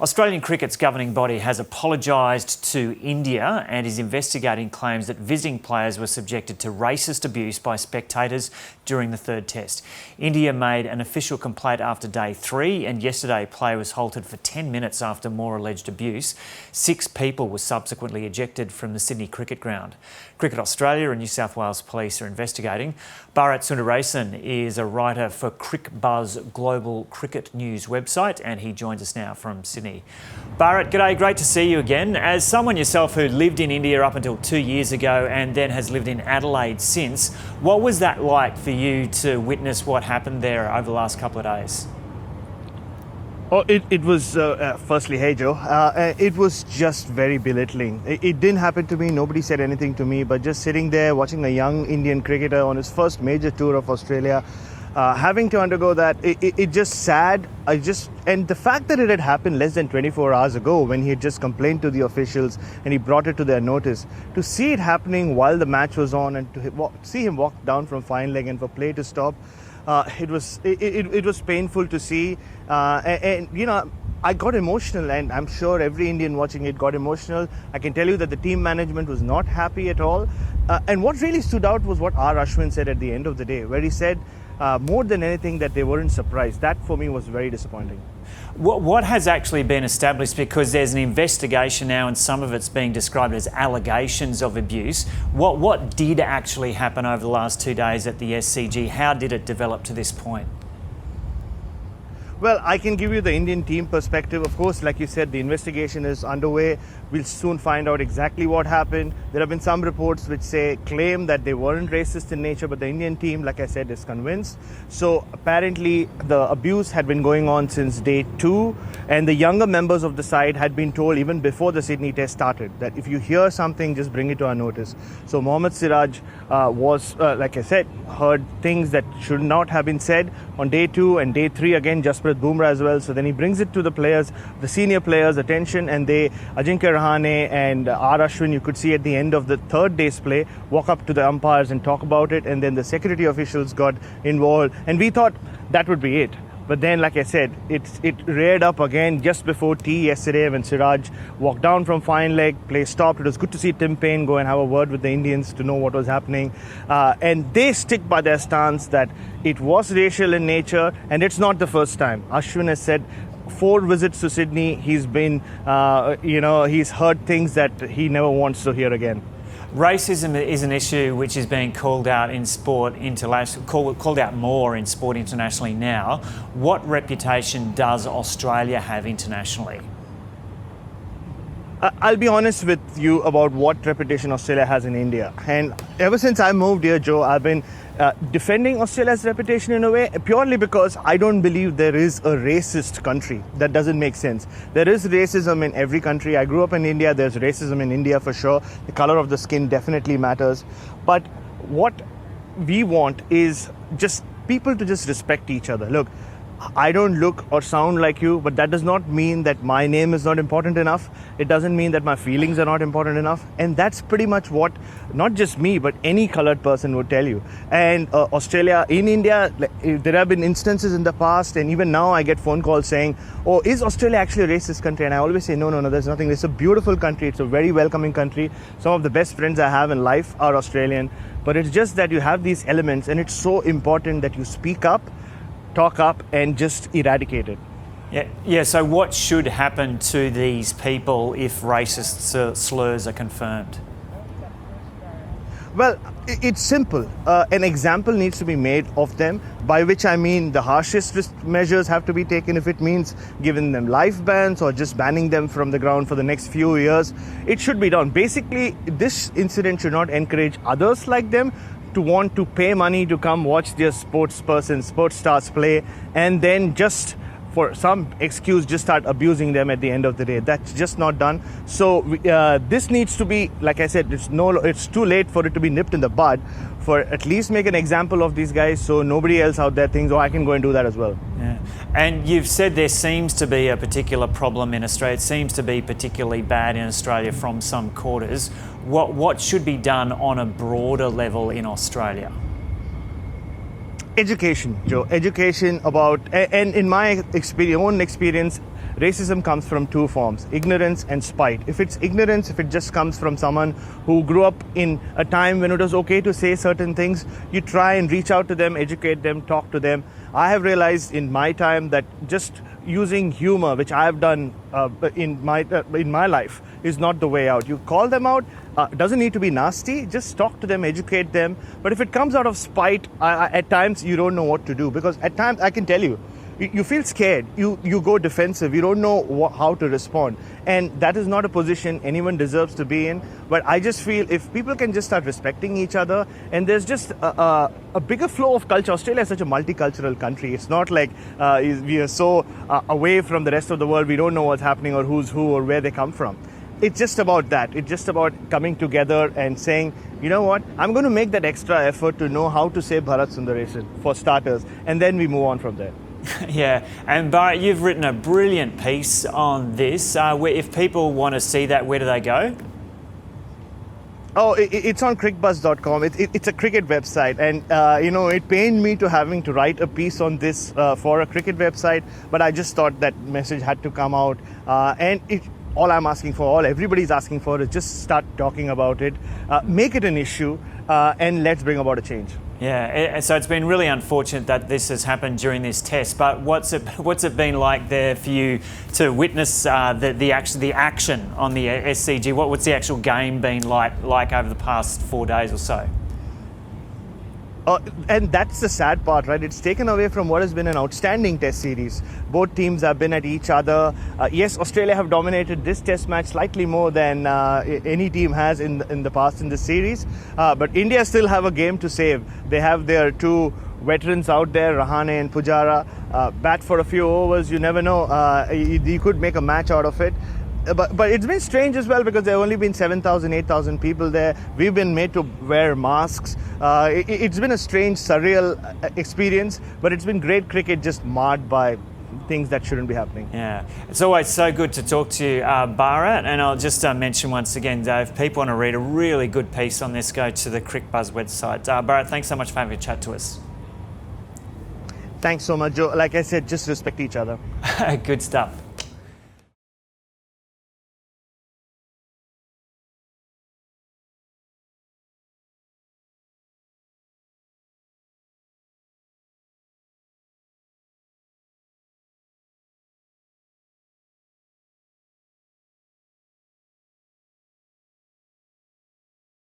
Australian cricket's governing body has apologised to India and is investigating claims that visiting players were subjected to racist abuse by spectators during the third test. India made an official complaint after day 3, and yesterday play was halted for 10 minutes after more alleged abuse. 6 people were subsequently ejected from the Sydney cricket ground. Cricket Australia and New South Wales Police are investigating. Bharat Sundaresan is a writer for CricBuzz Global Cricket News website, and he joins us now from Sydney. Bharat, g'day, great to see you again. As someone yourself who lived in India up until 2 years ago and then has lived in Adelaide since, what was that like for you to witness what happened there over the last couple of days? Oh, it was, firstly, hey Joe, it was just very belittling. It didn't happen to me, nobody said anything to me, but just sitting there watching a young Indian cricketer on his first major tour of Australia, having to undergo that, it just sad. And the fact that it had happened less than 24 hours ago when he had just complained to the officials and he brought it to their notice, to see it happening while the match was on and to see him walk down from fine leg and for play to stop, it was painful to see, and you know, I got emotional, and I'm sure every Indian watching it got emotional. I can tell you that the team management was not happy at all, and what really stood out was what R. Ashwin said at the end of the day, where he said more than anything that they weren't surprised. That for me was very disappointing. What has actually been established, because there's an investigation now and some of it's being described as allegations of abuse. What did actually happen over the last 2 days at the SCG? How did it develop to this point? Well, I can give you the Indian team perspective. Of course, like you said, the investigation is underway. We'll soon find out exactly what happened. There have been some reports which claim that they weren't racist in nature, but the Indian team, like I said, is convinced. So apparently the abuse had been going on since day 2, and the younger members of the side had been told even before the Sydney test started that if you hear something, just bring it to our notice. So Mohammad Siraj was, like I said, heard things that should not have been said on day 2, and day 3 again, Jasprit Bumrah as well. So then he brings it to the players, the senior players' attention, and Ajinkya Rahane and R. Ashwin, you could see at the end of the third day's play, walk up to the umpires and talk about it, and then the security officials got involved, and we thought that would be it. But then, like I said, it reared up again just before tea yesterday when Siraj walked down from fine leg, play stopped. It was good to see Tim Payne go and have a word with the Indians to know what was happening. And they stick by their stance that it was racial in nature, and it's not the first time. Ashwin has said 4 visits to Sydney, he's been, he's heard things that he never wants to hear again. Racism is an issue which is being called out in sport called out more in sport internationally now. What reputation does Australia have internationally? I'll be honest with you about what reputation Australia has in India. And ever since I moved here, Joe, I've been defending Australia's reputation in a way, purely because I don't believe there is a racist country. That doesn't make sense. There is racism in every country. I grew up in India. There's racism in India for sure. The color of the skin definitely matters. But what we want is just people to just respect each other. Look, I don't look or sound like you, but that does not mean that my name is not important enough. It doesn't mean that my feelings are not important enough. And that's pretty much what not just me, but any colored person would tell you. And Australia, in India, there have been instances in the past, and even now I get phone calls saying, oh, is Australia actually a racist country? And I always say, no, there's nothing. It's a beautiful country. It's a very welcoming country. Some of the best friends I have in life are Australian. But it's just that you have these elements, and it's so important that you speak up, talk up, and just eradicate it. Yeah. So what should happen to these people if racist slurs are confirmed? Well, it's simple. An example needs to be made of them, by which I mean the harshest measures have to be taken. If it means giving them life bans or just banning them from the ground for the next few years, it should be done. Basically, this incident should not encourage others like them to want to pay money to come watch their sports stars play, and then just for some excuse just start abusing them at the end of the day. That's just not done. So this needs to be, like I said, it's too late for it to be nipped in the bud, for at least make an example of these guys so nobody else out there thinks, oh, I can go and do that as well. Yeah. And you've said there seems to be a particular problem in Australia. It seems to be particularly bad in Australia from some quarters. What should be done on a broader level in Australia? Education, Joe. Education about, and in my own experience, racism comes from two forms: ignorance and spite. If it's ignorance, if it just comes from someone who grew up in a time when it was okay to say certain things, you try and reach out to them, educate them, talk to them. I have realized in my time that just using humor, which I have done in my life, is not the way out. You call them out. Doesn't need to be nasty. Just talk to them, educate them. But if it comes out of spite, at times you don't know what to do, because at times I can tell you feel scared. You go defensive. You don't know how to respond, and that is not a position anyone deserves to be in. But I just feel if people can just start respecting each other, and there's just a bigger flow of culture. Australia is such a multicultural country. It's not like we are so away from the rest of the world. We don't know what's happening or who's who or where they come from. It's just about that. It's just about coming together and saying, you know what, I'm going to make that extra effort to know how to say Bharat Sundaresan for starters, and then we move on from there. Yeah, and Bharat, you've written a brilliant piece on this. If people want to see that, where do they go? Oh, it's on crickbuzz.com. It's a cricket website, and it pained me to having to write a piece on this for a cricket website, but I just thought that message had to come out, all I'm asking for, all everybody's asking for, is just start talking about it, make it an issue, and let's bring about a change. Yeah, so it's been really unfortunate that this has happened during this test, but what's it been like there for you to witness the action on the SCG? What's the actual game been like over the past 4 days or so? And that's the sad part, right? It's taken away from what has been an outstanding test series. Both teams have been at each other. Yes, Australia have dominated this test match slightly more than any team has in the past in this series. But India still have a game to save. They have their two veterans out there, Rahane and Pujara. Bat for a few overs, you never know. You could make a match out of it. But it's been strange as well, because there have only been 7,000, 8,000 people there. We've been made to wear masks. It's been a strange, surreal experience, but it's been great cricket just marred by things that shouldn't be happening. Yeah, it's always so good to talk to you, Bharat. And I'll just mention once again, Dave, if people want to read a really good piece on this, go to the CrickBuzz website. Bharat, thanks so much for having a chat to us. Thanks so much, Joe. Like I said, just respect each other. Good stuff.